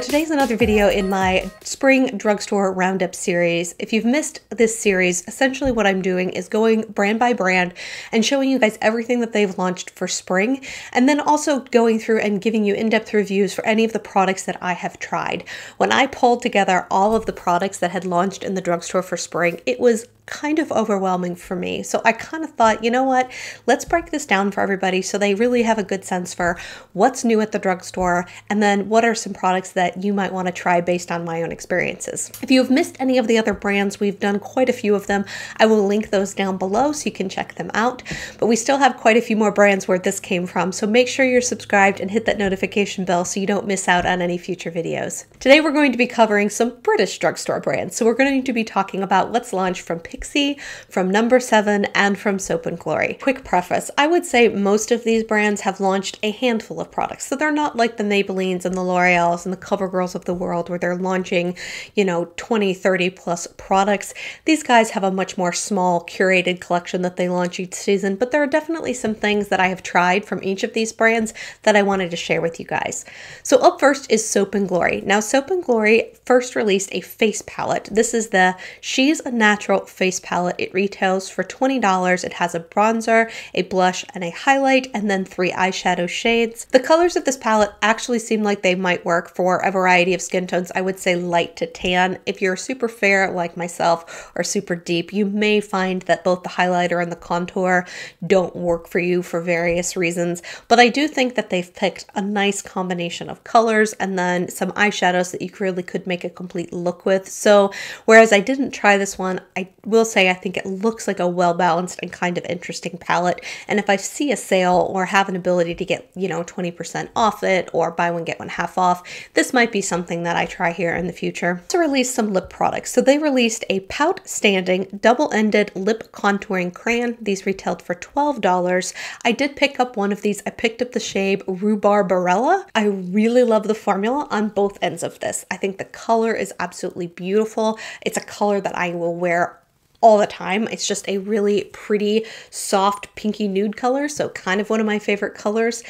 today's another video in my spring drugstore roundup series. If you've missed this series, essentially what I'm doing is going brand by brand and showing you guys everything that they've launched for spring, and then also going through and giving you in-depth reviews for any of the products that I have tried. When I pulled together all of the products that had launched in the drugstore for spring, it was kind of overwhelming for me. So I kind of thought, you know what, let's break this down for everybody so they really have a good sense for what's new at the drugstore and then what are some products that you might want to try based on my own experiences. If you've missed any of the other brands, we've done quite a few of them. I will link those down below so you can check them out. But we still have quite a few more brands where this came from. So make sure you're subscribed and hit that notification bell so you don't miss out on any future videos. Today we're going to be covering some British drugstore brands. So we're going to be talking about what's launched from Pixi, from No7, and from Soap & Glory. Quick preface, I would say most of these brands have launched a handful of products. So they're not like the Maybellines and the Loreals and the CoverGirls of the world where they're launching, 20, 30 plus products. These guys have a much more small curated collection that they launch each season, but there are definitely some things that I have tried from each of these brands that I wanted to share with you guys. So up first is Soap & Glory. Now Soap & Glory first released a face palette. This is the She's a Natural face palette. It retails for $20. It has a bronzer, a blush, and a highlight, and then 3 eyeshadow shades. The colors of this palette actually seem like they might work for a variety of skin tones. I would say light to tan. If you're super fair like myself or super deep, you may find that both the highlighter and the contour don't work for you for various reasons, but I do think that they've picked a nice combination of colors and then some eyeshadows that you really could make a complete look with. So whereas I didn't try this one, I will say I think it looks like a well-balanced and kind of interesting palette, and if I see a sale or have an ability to get 20% off it or buy one get one half off, this might be something that I try here in the future. To release some lip products, so they released a Poutstanding double-ended lip contouring crayon. These retailed for $12. I did pick up one of these. I picked up the shade Rhubarb Barella. I really love the formula on both ends of this. I think the color is absolutely beautiful. It's a color that I will wear all the time. It's just a really pretty, soft, pinky nude color, so kind of one of my favorite colors.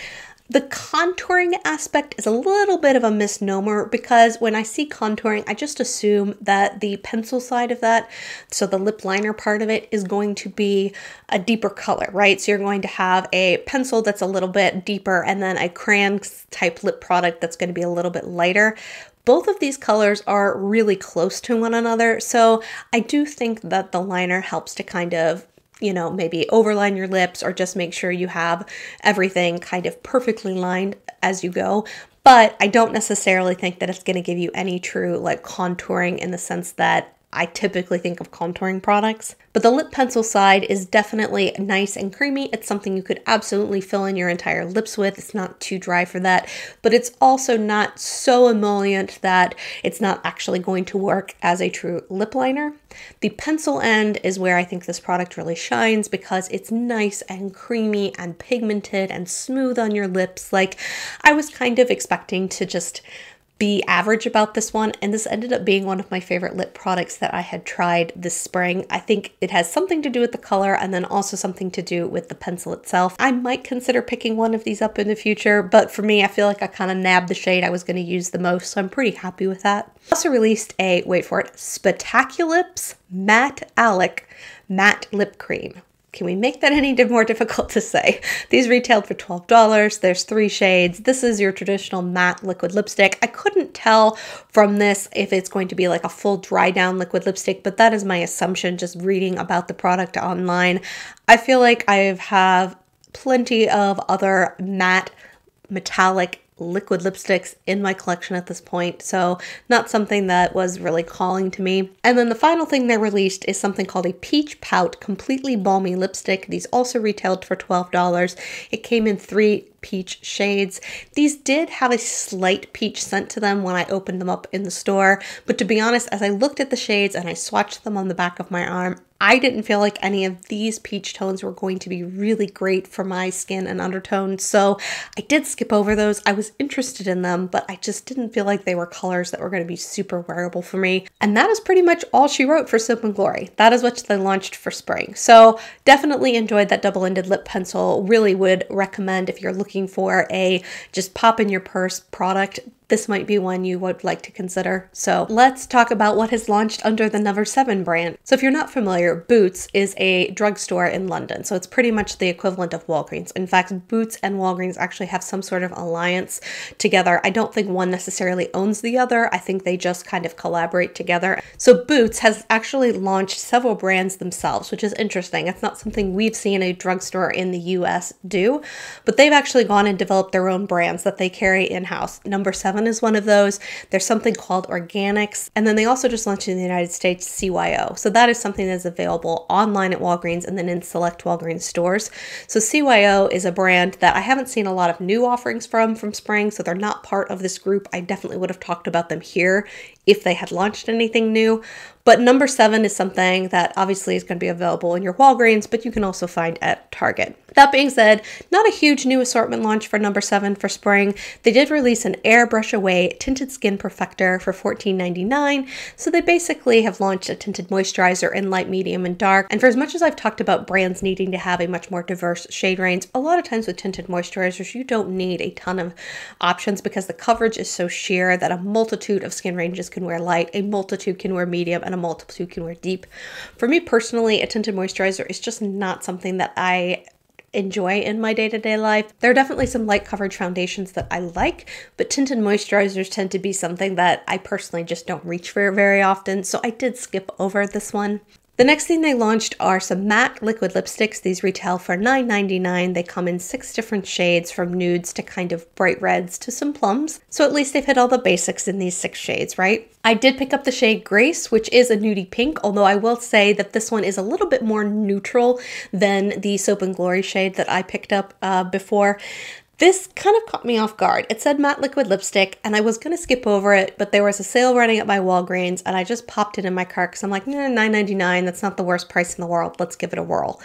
The contouring aspect is a little bit of a misnomer because when I see contouring, I just assume that the pencil side of that, so the lip liner part of it, is going to be a deeper color, right? So you're going to have a pencil that's a little bit deeper and then a crayon type lip product that's going to be a little bit lighter. Both of these colors are really close to one another, so I do think that the liner helps to kind of maybe overline your lips or just make sure you have everything kind of perfectly lined as you go. But I don't necessarily think that it's going to give you any true contouring in the sense that I typically think of contouring products. But the lip pencil side is definitely nice and creamy. It's something you could absolutely fill in your entire lips with. It's not too dry for that, but it's also not so emollient that it's not actually going to work as a true lip liner. The pencil end is where I think this product really shines because it's nice and creamy and pigmented and smooth on your lips. I was kind of expecting to just be average about this one, and this ended up being one of my favorite lip products that I had tried this spring. I think it has something to do with the color and then also something to do with the pencil itself. I might consider picking one of these up in the future, but for me, I feel like I kind of nabbed the shade I was going to use the most, so I'm pretty happy with that. Also released a, wait for it, Spectaculips Matte-allic Matte Lip Cream. Can we make that any more difficult to say? These retailed for $12. There's 3 shades. This is your traditional matte liquid lipstick. I couldn't tell from this if it's going to be like a full dry down liquid lipstick, but that is my assumption just reading about the product online. I feel like I have plenty of other matte metallic liquid lipsticks in my collection at this point, so not something that was really calling to me. And then the final thing they released is something called a Peach Pout Completely Balmy Lipstick. These also retailed for $12. It came in 3 peach shades. These did have a slight peach scent to them when I opened them up in the store, but to be honest, as I looked at the shades and I swatched them on the back of my arm, I didn't feel like any of these peach tones were going to be really great for my skin and undertones, so I did skip over those. I was interested in them, but I just didn't feel like they were colors that were going to be super wearable for me. And that is pretty much all she wrote for Soap & Glory. That is what they launched for spring. So definitely enjoyed that double-ended lip pencil. Really would recommend if you're looking for a just pop in your purse product. this might be one you would like to consider. So let's talk about what has launched under the No7 brand. So if you're not familiar, Boots is a drugstore in London. So it's pretty much the equivalent of Walgreens. In fact, Boots and Walgreens actually have some sort of alliance together. I don't think one necessarily owns the other. I think they just kind of collaborate together. So Boots has actually launched several brands themselves, which is interesting. It's not something we've seen a drugstore in the US do, but they've actually gone and developed their own brands that they carry in-house. No7 is one of those. There's something called Organics, and then they also just launched in the United States CYO. So that is something that's available online at Walgreens and then in select Walgreens stores. So CYO is a brand that I haven't seen a lot of new offerings from spring, so they're not part of this group. I definitely would have talked about them here if they had launched anything new. But No7 is something that obviously is going to be available in your Walgreens, but you can also find at Target. That being said, not a huge new assortment launch for No7 for spring. They did release an Airbrush Away Tinted Skin Perfector for $14.99. So they basically have launched a tinted moisturizer in light, medium, and dark. And for as much as I've talked about brands needing to have a much more diverse shade range, a lot of times with tinted moisturizers, you don't need a ton of options because the coverage is so sheer that a multitude of skin ranges can wear light, a multitude can wear medium, and a multitude can wear deep. For me personally, a tinted moisturizer is just not something that I enjoy in my day-to-day life. There are definitely some light coverage foundations that I like, but tinted moisturizers tend to be something that I personally just don't reach for very often, so I did skip over this one. The next thing they launched are some matte liquid lipsticks. These retail for $9.99. They come in 6 different shades, from nudes to kind of bright reds to some plums. So at least they've hit all the basics in these 6 shades, right? I did pick up the shade Grace, which is a nudie pink, although I will say that this one is a little bit more neutral than the Soap and Glory shade that I picked up before. This kind of caught me off guard. It said matte liquid lipstick, and I was going to skip over it, but there was a sale running at my Walgreens, and I just popped it in my cart because I'm like, $9.99, that's not the worst price in the world. Let's give it a whirl.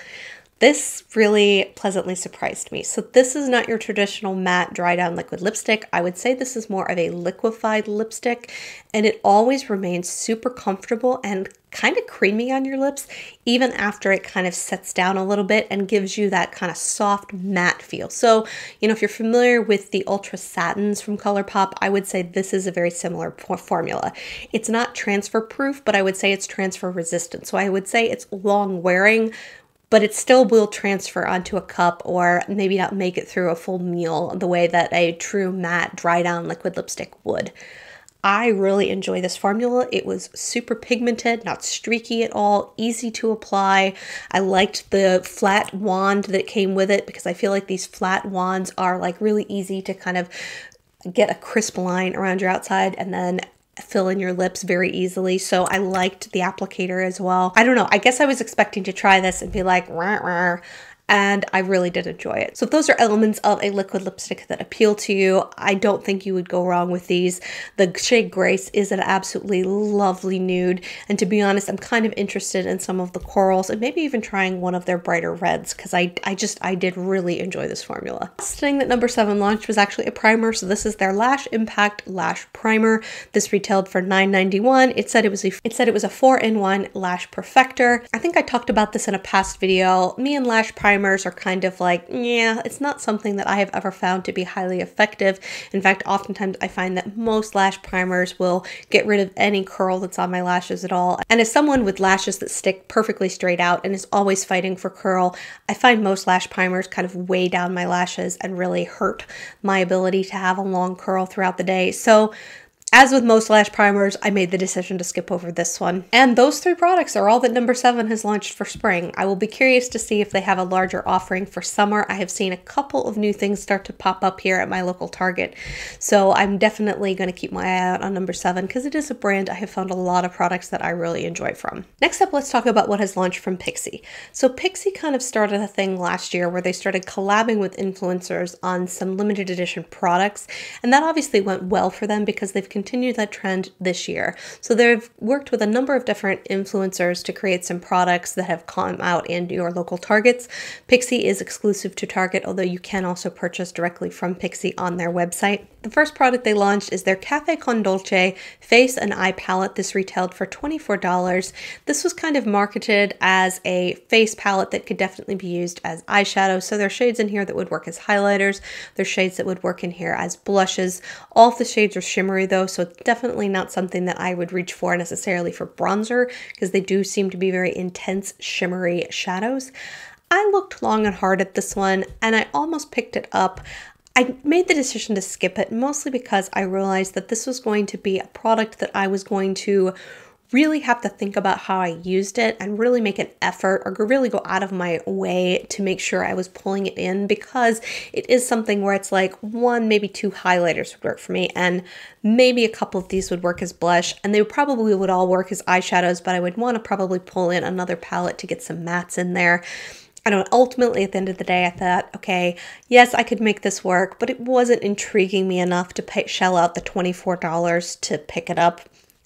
This really pleasantly surprised me. So this is not your traditional matte dry down liquid lipstick. I would say this is more of a liquefied lipstick, and it always remains super comfortable and kind of creamy on your lips, even after it kind of sets down a little bit and gives you that kind of soft matte feel. So, you know, if you're familiar with the Ultra Satins from ColourPop, I would say this is a very similar formula. It's not transfer proof, but I would say it's transfer resistant. So I would say it's long wearing, but it still will transfer onto a cup or maybe not make it through a full meal the way that a true matte dry down liquid lipstick would. I really enjoy this formula. It was super pigmented, not streaky at all, easy to apply. I liked the flat wand that came with it because I feel like these flat wands are like really easy to kind of get a crisp line around your outside and then fill in your lips very easily. So I liked the applicator as well. I don't know. I guess I was expecting to try this and be like, rah, rah, and I really did enjoy it. So if those are elements of a liquid lipstick that appeal to you, I don't think you would go wrong with these. The shade Grace is an absolutely lovely nude, and to be honest, I'm kind of interested in some of the corals and maybe even trying one of their brighter reds because I did really enjoy this formula. Last thing that No7 launched was actually a primer. So this is their Lash Impact Lash Primer. This retailed for $9.91. It said it was a 4-in-1 lash perfector. I think I talked about this in a past video. Me and lash primers are kind of like, yeah, it's not something that I have ever found to be highly effective. In fact, oftentimes I find that most lash primers will get rid of any curl that's on my lashes at all. And as someone with lashes that stick perfectly straight out and is always fighting for curl, I find most lash primers kind of weigh down my lashes and really hurt my ability to have a long curl throughout the day. So as with most lash primers, I made the decision to skip over this one. And those 3 products are all that No7 has launched for spring. I will be curious to see if they have a larger offering for summer. I have seen a couple of new things start to pop up here at my local Target. So I'm definitely going to keep my eye out on No7 because it is a brand I have found a lot of products that I really enjoy from. Next up, let's talk about what has launched from Pixi. So Pixi kind of started a thing last year where they started collabing with influencers on some limited edition products. And that obviously went well for them because they've continued that trend this year. So they've worked with a number of different influencers to create some products that have come out in your local Targets. Pixi is exclusive to Target, although you can also purchase directly from Pixi on their website. The first product they launched is their Cafe con Dolce Face and Eye Palette. This retailed for $24. This was kind of marketed as a face palette that could definitely be used as eyeshadow. So there's shades in here that would work as highlighters. There's shades that would work in here as blushes. All of the shades are shimmery though, so it's definitely not something that I would reach for necessarily for bronzer, because they do seem to be very intense shimmery shadows. I looked long and hard at this one and I almost picked it up. I made the decision to skip it mostly because I realized that this was going to be a product that I was going to really have to think about how I used it and really make an effort or really go out of my way to make sure I was pulling it in, because it is something where it's like one, maybe two highlighters would work for me, and maybe a couple of these would work as blush, and they probably would all work as eyeshadows, but I would want to probably pull in another palette to get some mattes in there. I don't know, ultimately at the end of the day, I thought, okay, yes, I could make this work, but it wasn't intriguing me enough to shell out the $24 to pick it up.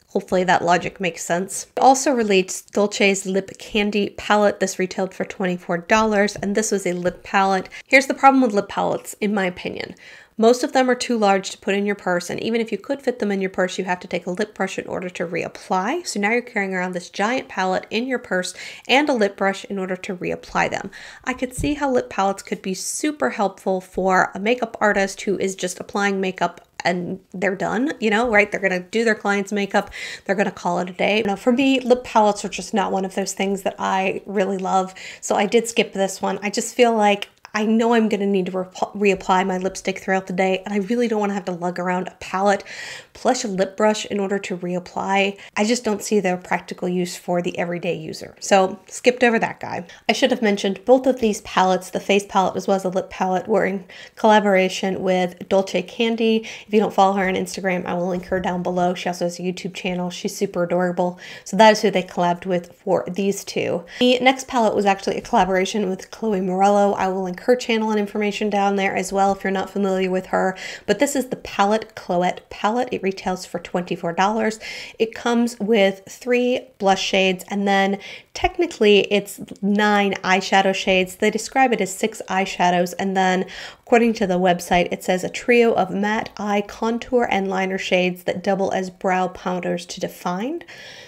Hopefully that logic makes sense. It also released Dolce's Lip Candy Palette. This retailed for $24, and this was a lip palette. Here's the problem with lip palettes, in my opinion. Most of them are too large to put in your purse, and even if you could fit them in your purse, you have to take a lip brush in order to reapply. So now you're carrying around this giant palette in your purse and a lip brush in order to reapply them. I could see how lip palettes could be super helpful for a makeup artist who is just applying makeup and they're done, you know, right? They're going to do their client's makeup. They're going to call it a day. Now, for me, lip palettes are just not one of those things that I really love. So I did skip this one. I just feel like I know I'm going to need to reapply my lipstick throughout the day, and I really don't want to have to lug around a palette plus a lip brush in order to reapply. I just don't see their practical use for the everyday user. So skipped over that guy. I should have mentioned both of these palettes, the face palette as well as the lip palette, were in collaboration with Dolce Candy. If you don't follow her on Instagram, I will link her down below. She also has a YouTube channel. She's super adorable. So that is who they collabed with for these two. The next palette was actually a collaboration with Chloe Morello. I will link her channel and information down there as well if you're not familiar with her. But this is the Palette Cloette palette. It retails for $24. It comes with 3 blush shades, and then technically it's 9 eyeshadow shades. They describe it as 6 eyeshadows, and then according to the website, it says a trio of matte eye contour and liner shades that double as brow powders to define.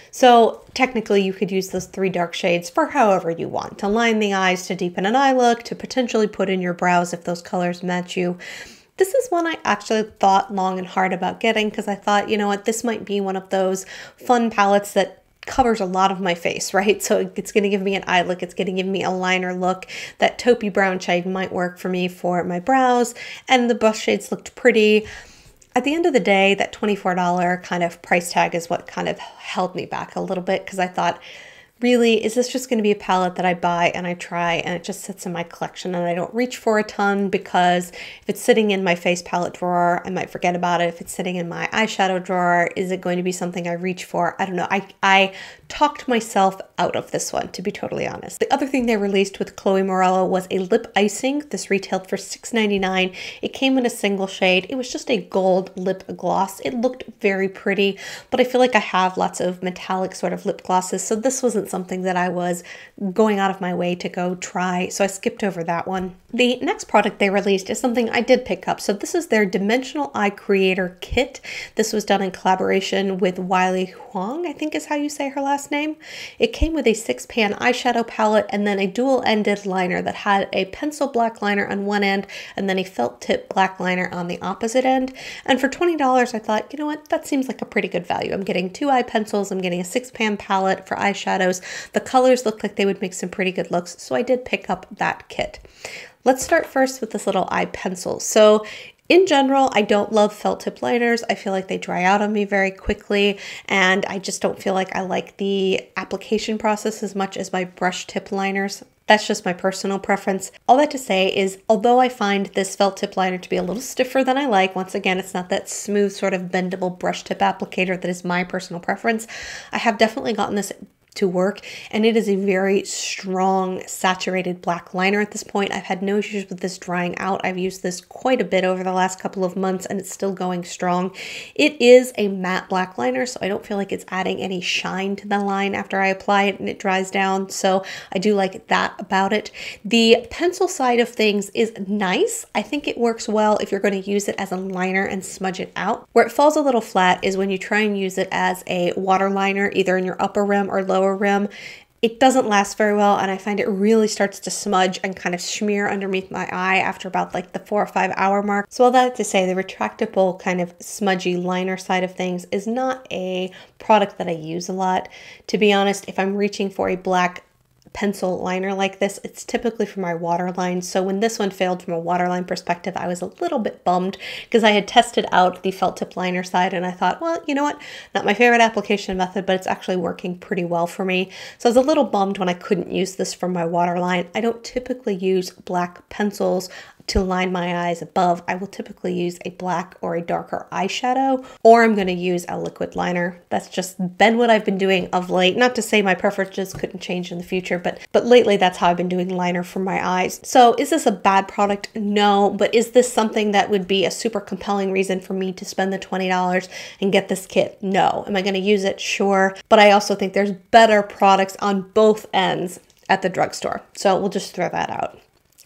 So technically you could use those 3 dark shades for however you want, to line the eyes, to deepen an eye look, to potentially put in your brows if those colors match you. This is one I actually thought long and hard about getting, because I thought, you know what, this might be one of those fun palettes that covers a lot of my face, right? So it's going to give me an eye look, it's going to give me a liner look. That taupey brown shade might work for me for my brows, and the blush shades looked pretty. At the end of the day, that $24 kind of price tag is what kind of held me back a little bit, because I thought, really, is this just going to be a palette that I buy and I try and it just sits in my collection and I don't reach for a ton? Because if it's sitting in my face palette drawer, I might forget about it. If it's sitting in my eyeshadow drawer, is it going to be something I reach for? I don't know. I talked myself out of this one, to be totally honest. The other thing they released with Chloe Morello was a lip icing. This retailed for $6.99. It came in a single shade. It was just a gold lip gloss. It looked very pretty, but I feel like I have lots of metallic sort of lip glosses, so this wasn't something that I was going out of my way to go try, so I skipped over that one. The next product they released is something I did pick up. So this is their Dimensional Eye Creator Kit. This was done in collaboration with Wiley Huang, I think is how you say her last name. It came with a 6-pan eyeshadow palette and then a dual-ended liner that had a pencil black liner on one end and then a felt tip black liner on the opposite end. And for $20, I thought, you know what, that seems like a pretty good value. I'm getting 2 eye pencils, I'm getting a 6-pan palette for eyeshadows. The colors look like they would make some pretty good looks, so I did pick up that kit. Let's start first with this little eye pencil. So in general, I don't love felt tip liners. I feel like they dry out on me very quickly, and I just don't feel like I like the application process as much as my brush tip liners. That's just my personal preference. All that to say is, although I find this felt tip liner to be a little stiffer than I like, once again, it's not that smooth sort of bendable brush tip applicator that is my personal preference. I have definitely gotten this to work, and it is a very strong saturated black liner at this point. I've had no issues with this drying out. I've used this quite a bit over the last couple of months and it's still going strong. It is a matte black liner, so I don't feel like it's adding any shine to the line after I apply it and it dries down, so I do like that about it. The pencil side of things is nice. I think it works well if you're going to use it as a liner and smudge it out. Where it falls a little flat is when you try and use it as a water liner, either in your upper rim or lower rim. It doesn't last very well, and I find it really starts to smudge and kind of smear underneath my eye after about like the 4 or 5 hour mark. So all that to say, the retractable kind of smudgy liner side of things is not a product that I use a lot. To be honest, if I'm reaching for a black pencil liner like this, it's typically for my waterline. So when this one failed from a waterline perspective, I was a little bit bummed because I had tested out the felt tip liner side and I thought, well, you know what, not my favorite application method, but it's actually working pretty well for me. So I was a little bummed when I couldn't use this for my waterline. I don't typically use black pencils to line my eyes above. I will typically use a black or a darker eyeshadow, or I'm going to use a liquid liner. That's just been what I've been doing of late. Not to say my preferences couldn't change in the future, but lately that's how I've been doing liner for my eyes. So is this a bad product? No, but is this something that would be a super compelling reason for me to spend the $20 and get this kit? No. Am I going to use it? Sure. But I also think there's better products on both ends at the drugstore. So we'll just throw that out.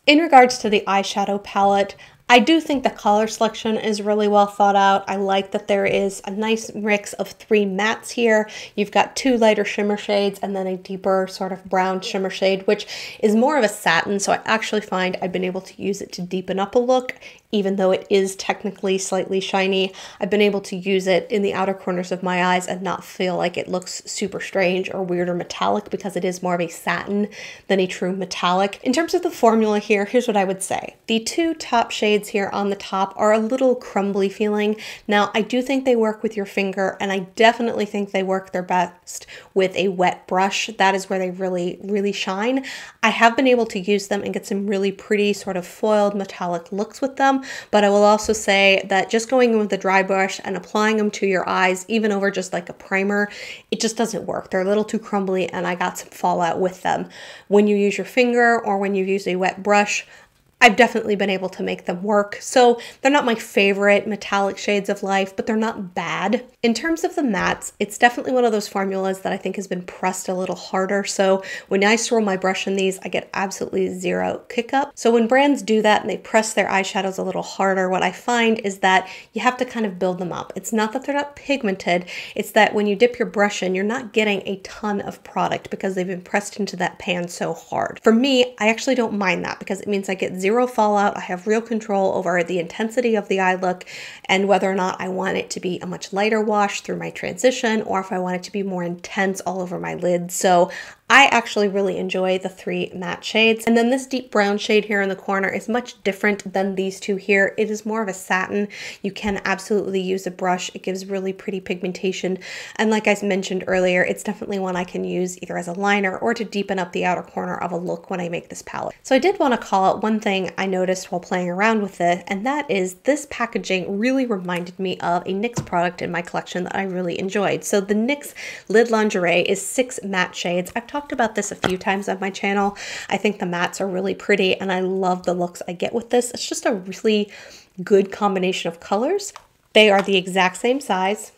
In regards to the eyeshadow palette, I do think the color selection is really well thought out. I like that there is a nice mix of 3 mattes here. You've got 2 lighter shimmer shades and then a deeper sort of brown shimmer shade, which is more of a satin. So I actually find I've been able to use it to deepen up a look, even though it is technically slightly shiny. I've been able to use it in the outer corners of my eyes and not feel like it looks super strange or weird or metallic, because it is more of a satin than a true metallic. In terms of the formula here, here's what I would say. The 2 top shades here on the top are a little crumbly feeling. Now, I do think they work with your finger, and I definitely think they work their best with a wet brush. That is where they really shine. I have been able to use them and get some really pretty sort of foiled metallic looks with them, but I will also say that just going in with a dry brush and applying them to your eyes, even over just like a primer, it just doesn't work. They're a little too crumbly and I got some fallout with them. When you use your finger or when you use a wet brush, I've definitely been able to make them work. So they're not my favorite metallic shades of life, but they're not bad. In terms of the mattes, it's definitely one of those formulas that I think has been pressed a little harder. So when I swirl my brush in these, I get absolutely zero kick up. So when brands do that and they press their eyeshadows a little harder, what I find is that you have to kind of build them up. It's not that they're not pigmented, it's that when you dip your brush in, you're not getting a ton of product because they've been pressed into that pan so hard. For me, I actually don't mind that because it means I get zero fallout. I have real control over the intensity of the eye look and whether or not I want it to be a much lighter wash through my transition or if I want it to be more intense all over my lids. So I actually really enjoy the 3 matte shades. And then this deep brown shade here in the corner is much different than these 2 here. It is more of a satin. You can absolutely use a brush. It gives really pretty pigmentation. And like I mentioned earlier, it's definitely one I can use either as a liner or to deepen up the outer corner of a look when I make this palette. So I did want to call out one thing I noticed while playing around with it, and that is this packaging really reminded me of a NYX product in my collection that I really enjoyed. So the NYX Lid Lingerie is 6 matte shades. I've talked about this a few times on my channel. I think the mattes are really pretty and I love the looks I get with this. It's just a really good combination of colors. They are the exact same size.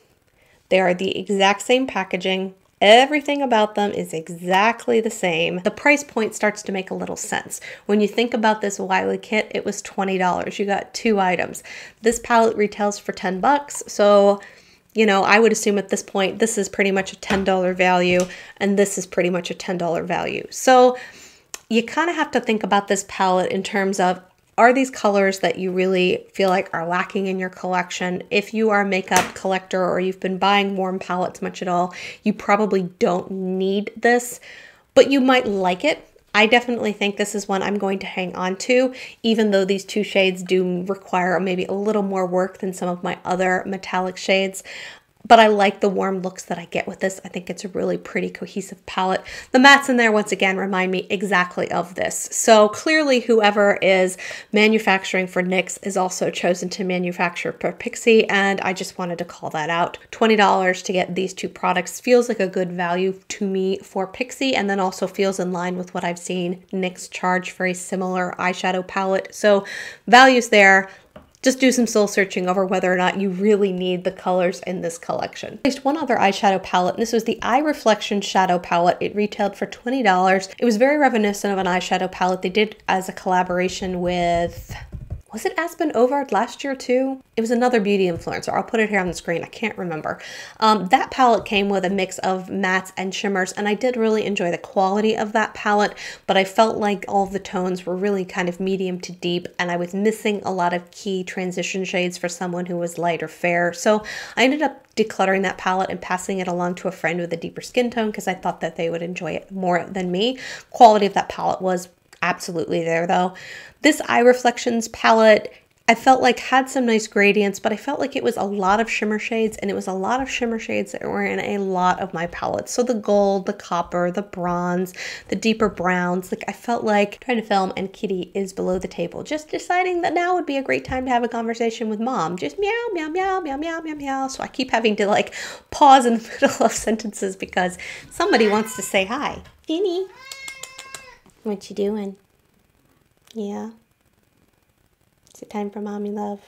They are the exact same packaging. Everything about them is exactly the same. The price point starts to make a little sense. When you think about this Wiley kit, it was $20. You got 2 items. This palette retails for 10 bucks. So you know, I would assume at this point, this is pretty much a $10 value, and this is pretty much a $10 value. So you kind of have to think about this palette in terms of, are these colors that you really feel like are lacking in your collection? If you are a makeup collector or you've been buying warm palettes much at all, you probably don't need this, but you might like it. I definitely think this is one I'm going to hang on to, even though these 2 shades do require maybe a little more work than some of my other metallic shades. but I like the warm looks that I get with this. I think it's a really pretty cohesive palette. The mattes in there, once again, remind me exactly of this. So clearly whoever is manufacturing for NYX is also chosen to manufacture for Pixi, and I just wanted to call that out. $20 to get these two products feels like a good value to me for Pixi, and then also feels in line with what I've seen NYX charge for a similar eyeshadow palette. So values there. Just do some soul searching over whether or not you really need the colors in this collection. Placed one other eyeshadow palette, and this was the Eye Reflection Shadow Palette. It retailed for $20. It was very reminiscent of an eyeshadow palette they did as a collaboration with, was it Aspen Ovard last year too? It was another beauty influencer. I'll put it here on the screen. I can't remember. That palette came with a mix of mattes and shimmers, and I did really enjoy the quality of that palette, but I felt like all of the tones were really kind of medium to deep, and I was missing a lot of key transition shades for someone who was light or fair. So I ended up decluttering that palette and passing it along to a friend with a deeper skin tone because I thought that they would enjoy it more than me. Quality of that palette was absolutely there though. This Eye Reflections palette, I felt like had some nice gradients, but I felt like it was a lot of shimmer shades, and it was a lot of shimmer shades that were in a lot of my palettes. So the gold, the copper, the bronze, the deeper browns, like I felt like trying to film and Kitty is below the table, just deciding that now would be a great time to have a conversation with mom. Just meow, meow, meow, meow, meow, meow, meow. So I keep having to like pause in the middle of sentences because somebody wants to say hi. Finny, what you doing? Yeah. Is it time for mommy love?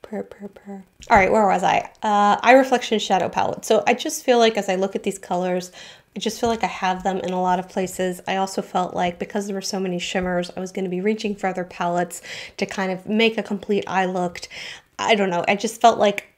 Purr, purr, purr. All right, where was I? Eye Reflection Shadow Palette. So I just feel like as I look at these colors, I just feel like I have them in a lot of places. I also felt like because there were so many shimmers, I was going to be reaching for other palettes to kind of make a complete eye look. I don't know. I just felt like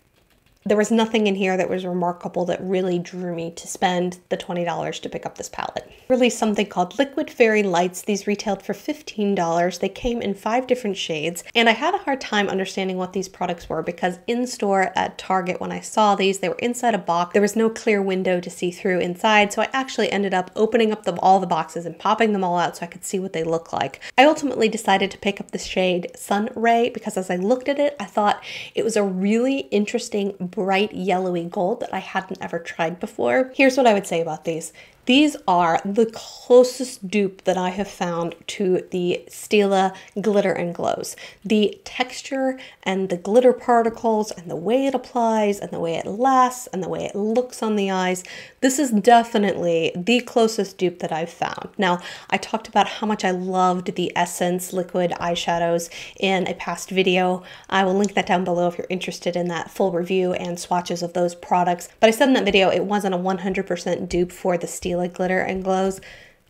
there was nothing in here that was remarkable that really drew me to spend the $20 to pick up this palette. Released something called Liquid Fairy Lights. These retailed for $15. They came in 5 different shades, and I had a hard time understanding what these products were because in store at Target when I saw these, they were inside a box. There was no clear window to see through inside, so I actually ended up opening up all the boxes and popping them all out so I could see what they look like. I ultimately decided to pick up the shade Sun Ray because as I looked at it, I thought it was a really interesting bright yellowy gold that I hadn't ever tried before. Here's what I would say about these. These are the closest dupe that I have found to the Stila Glitter and Glows. The texture and the glitter particles and the way it applies and the way it lasts and the way it looks on the eyes. This is definitely the closest dupe that I've found. Now, I talked about how much I loved the Essence liquid eyeshadows in a past video. I will link that down below if you're interested in that full review and swatches of those products. But I said in that video it wasn't a 100% dupe for the Stila Glitter and Glows.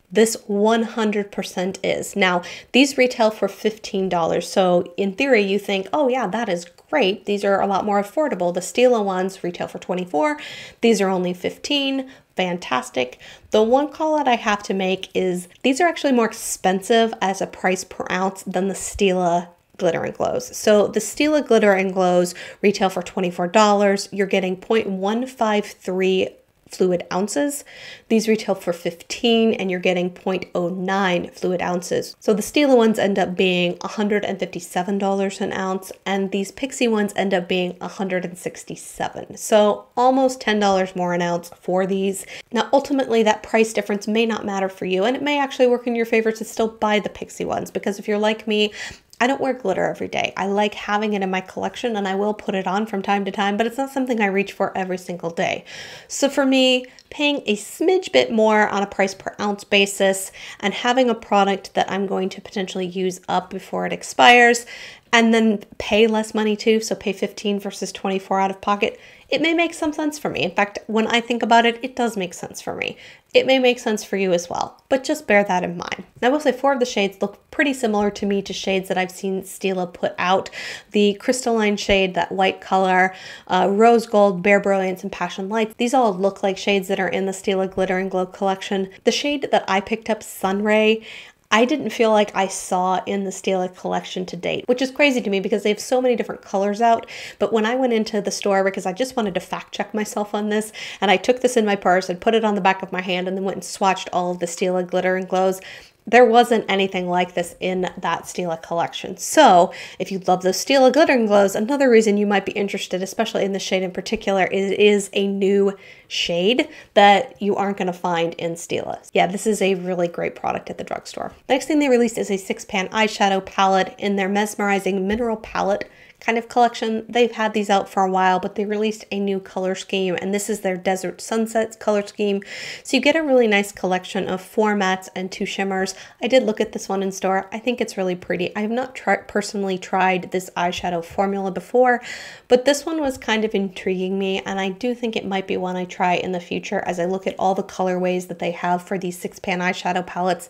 This 100% is. Now, these retail for $15, so in theory you think, oh yeah, that is great. These are a lot more affordable. The Stila ones retail for $24. These are only $15. Fantastic. The one call out I have to make is these are actually more expensive as a price per ounce than the Stila Glitter and Glows. So the Stila Glitter and Glows retail for $24. You're getting 0.153 fluid ounces. These retail for $15 and you're getting 0.09 fluid ounces. So the Stila ones end up being $157 an ounce and these Pixi ones end up being $167. So almost $10 more an ounce for these. Now ultimately that price difference may not matter for you and it may actually work in your favor to still buy the Pixi ones because if you're like me, I don't wear glitter every day. I like having it in my collection and I will put it on from time to time, but it's not something I reach for every single day. So for me, paying a smidge bit more on a price per ounce basis and having a product that I'm going to potentially use up before it expires and then pay less money too, so pay $15 versus $24 out of pocket, it may make some sense for me. In fact, when I think about it, it does make sense for me. It may make sense for you as well, but just bear that in mind. Now, I will say 4 of the shades look pretty similar to me to shades that I've seen Stila put out. The crystalline shade, that white color, rose gold, bare brilliance, and passion lights. These all look like shades that are in the Stila Glitter and Glow collection. The shade that I picked up, Sunray, I didn't feel like I saw in the Stila collection to date, which is crazy to me because they have so many different colors out. But when I went into the store, because I just wanted to fact check myself on this, and I took this in my purse and put it on the back of my hand and then went and swatched all of the Stila Glitter and Glows, there wasn't anything like this in that Stila collection. So if you love those Stila glittering glows, another reason you might be interested, especially in the shade in particular, is it is a new shade that you aren't going to find in Stila. Yeah, this is a really great product at the drugstore. Next thing they released is a 6-pan eyeshadow palette in their Mesmerizing Mineral Palette kind of collection. They've had these out for a while, but they released a new color scheme, and this is their Desert Sunsets color scheme. So you get a really nice collection of 4 mattes and 2 shimmers. I did look at this one in store. I think it's really pretty. I have not personally tried this eyeshadow formula before, but this one was kind of intriguing me, and I do think it might be one I try in the future as I look at all the colorways that they have for these 6-pan eyeshadow palettes.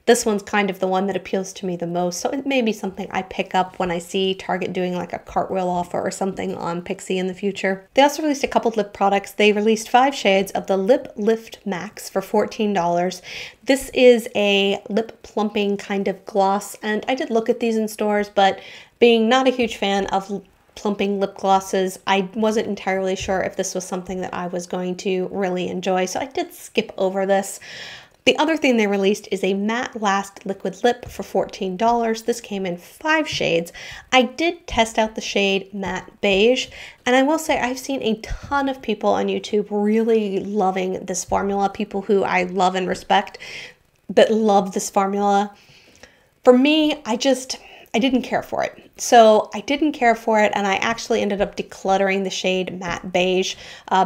This one's kind of the one that appeals to me the most, so it may be something I pick up when I see Target doing like a cartwheel offer or something on Pixi in the future. They also released a couple lip products. They released 5 shades of the Lip Lift Max for $14. This is a lip plumping kind of gloss, and I did look at these in stores, but being not a huge fan of plumping lip glosses, I wasn't entirely sure if this was something that I was going to really enjoy, so I did skip over this. The other thing they released is a Matte Last Liquid Lip for $14. This came in 5 shades. I did test out the shade Matte Beige, and I will say I've seen a ton of people on YouTube really loving this formula, people who I love and respect that love this formula. For me, I didn't care for it. So I didn't care for it, and I actually ended up decluttering the shade Matte Beige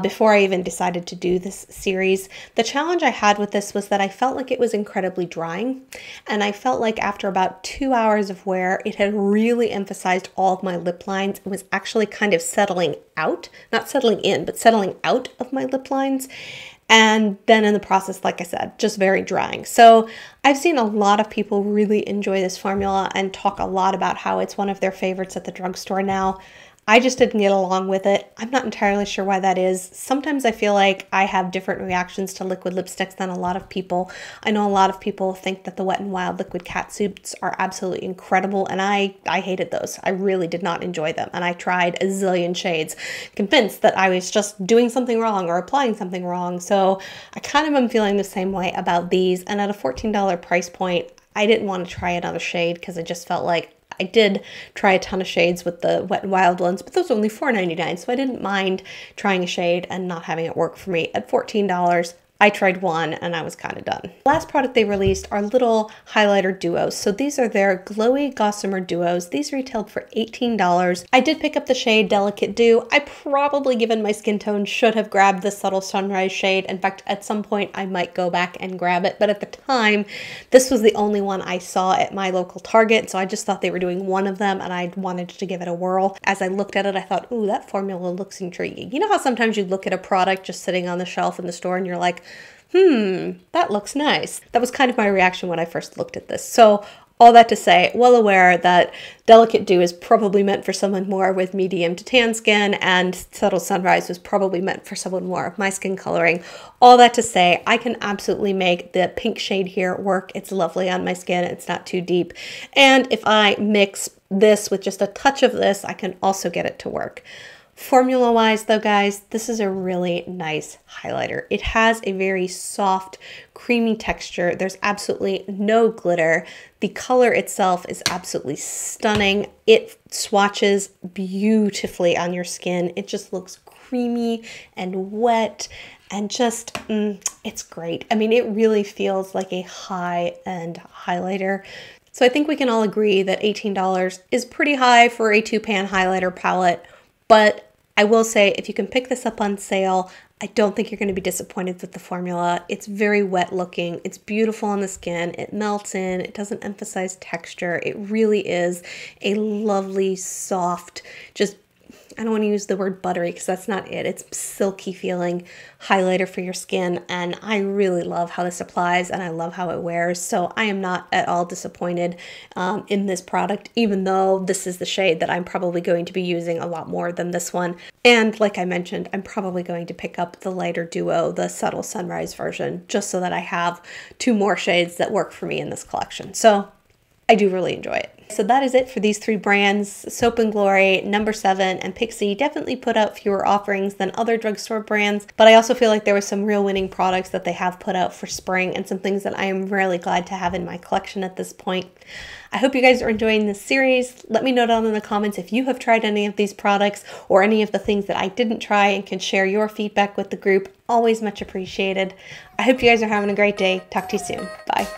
before I even decided to do this series. The challenge I had with this was that I felt like it was incredibly drying, and I felt like after about 2 hours of wear, it had really emphasized all of my lip lines. It was actually kind of settling out, not settling in, but settling out of my lip lines. And then in the process, like I said, just very drying. So I've seen a lot of people really enjoy this formula and talk a lot about how it's one of their favorites at the drugstore now. I just didn't get along with it. I'm not entirely sure why that is. Sometimes I feel like I have different reactions to liquid lipsticks than a lot of people. I know a lot of people think that the Wet n Wild liquid catsuits are absolutely incredible, and I hated those. I really did not enjoy them, and I tried a zillion shades, convinced that I was just doing something wrong or applying something wrong. So I kind of am feeling the same way about these, and at a $14 price point, I didn't want to try another shade because I just felt like I did try a ton of shades with the Wet n Wild ones, but those were only $4.99, so I didn't mind trying a shade and not having it work for me. At $14, I tried one and I was kind of done. The last product they released are little highlighter duos. So these are their glowy gossamer duos. These retailed for $18. I did pick up the shade Delicate Dew. I probably, given my skin tone, should have grabbed the Subtle Sunrise shade. In fact, at some point I might go back and grab it, but at the time, this was the only one I saw at my local Target, so I just thought they were doing one of them and I wanted to give it a whirl. As I looked at it, I thought, ooh, that formula looks intriguing. You know how sometimes you look at a product just sitting on the shelf in the store and you're like, that looks nice. That was kind of my reaction when I first looked at this. So all that to say, well aware that Delicate Dew is probably meant for someone more with medium to tan skin, and Subtle Sunrise was probably meant for someone more of my skin coloring. All that to say, I can absolutely make the pink shade here work. It's lovely on my skin. It's not too deep. And if I mix this with just a touch of this, I can also get it to work. Formula-wise though, guys, this is a really nice highlighter. It has a very soft, creamy texture. There's absolutely no glitter. The color itself is absolutely stunning. It swatches beautifully on your skin. It just looks creamy and wet and just, it's great. I mean, it really feels like a high-end highlighter. So I think we can all agree that $18 is pretty high for a 2-pan highlighter palette, but I will say, if you can pick this up on sale, I don't think you're going to be disappointed with the formula. It's very wet looking. It's beautiful on the skin. It melts in. It doesn't emphasize texture. It really is a lovely, soft, just, I don't want to use the word buttery because that's not it. It's silky feeling highlighter for your skin, and I really love how this applies and I love how it wears. So I am not at all disappointed in this product, even though this is the shade that I'm probably going to be using a lot more than this one. And like I mentioned, I'm probably going to pick up the lighter duo, the Subtle Sunrise version, just so that I have 2 more shades that work for me in this collection. So I do really enjoy it. So that is it for these three brands. Soap & Glory, No7, and Pixi definitely put out fewer offerings than other drugstore brands, but I also feel like there was some real winning products that they have put out for spring and some things that I am really glad to have in my collection at this point. I hope you guys are enjoying this series. Let me know down in the comments if you have tried any of these products or any of the things that I didn't try, and can share your feedback with the group. Always much appreciated. I hope you guys are having a great day. Talk to you soon. Bye.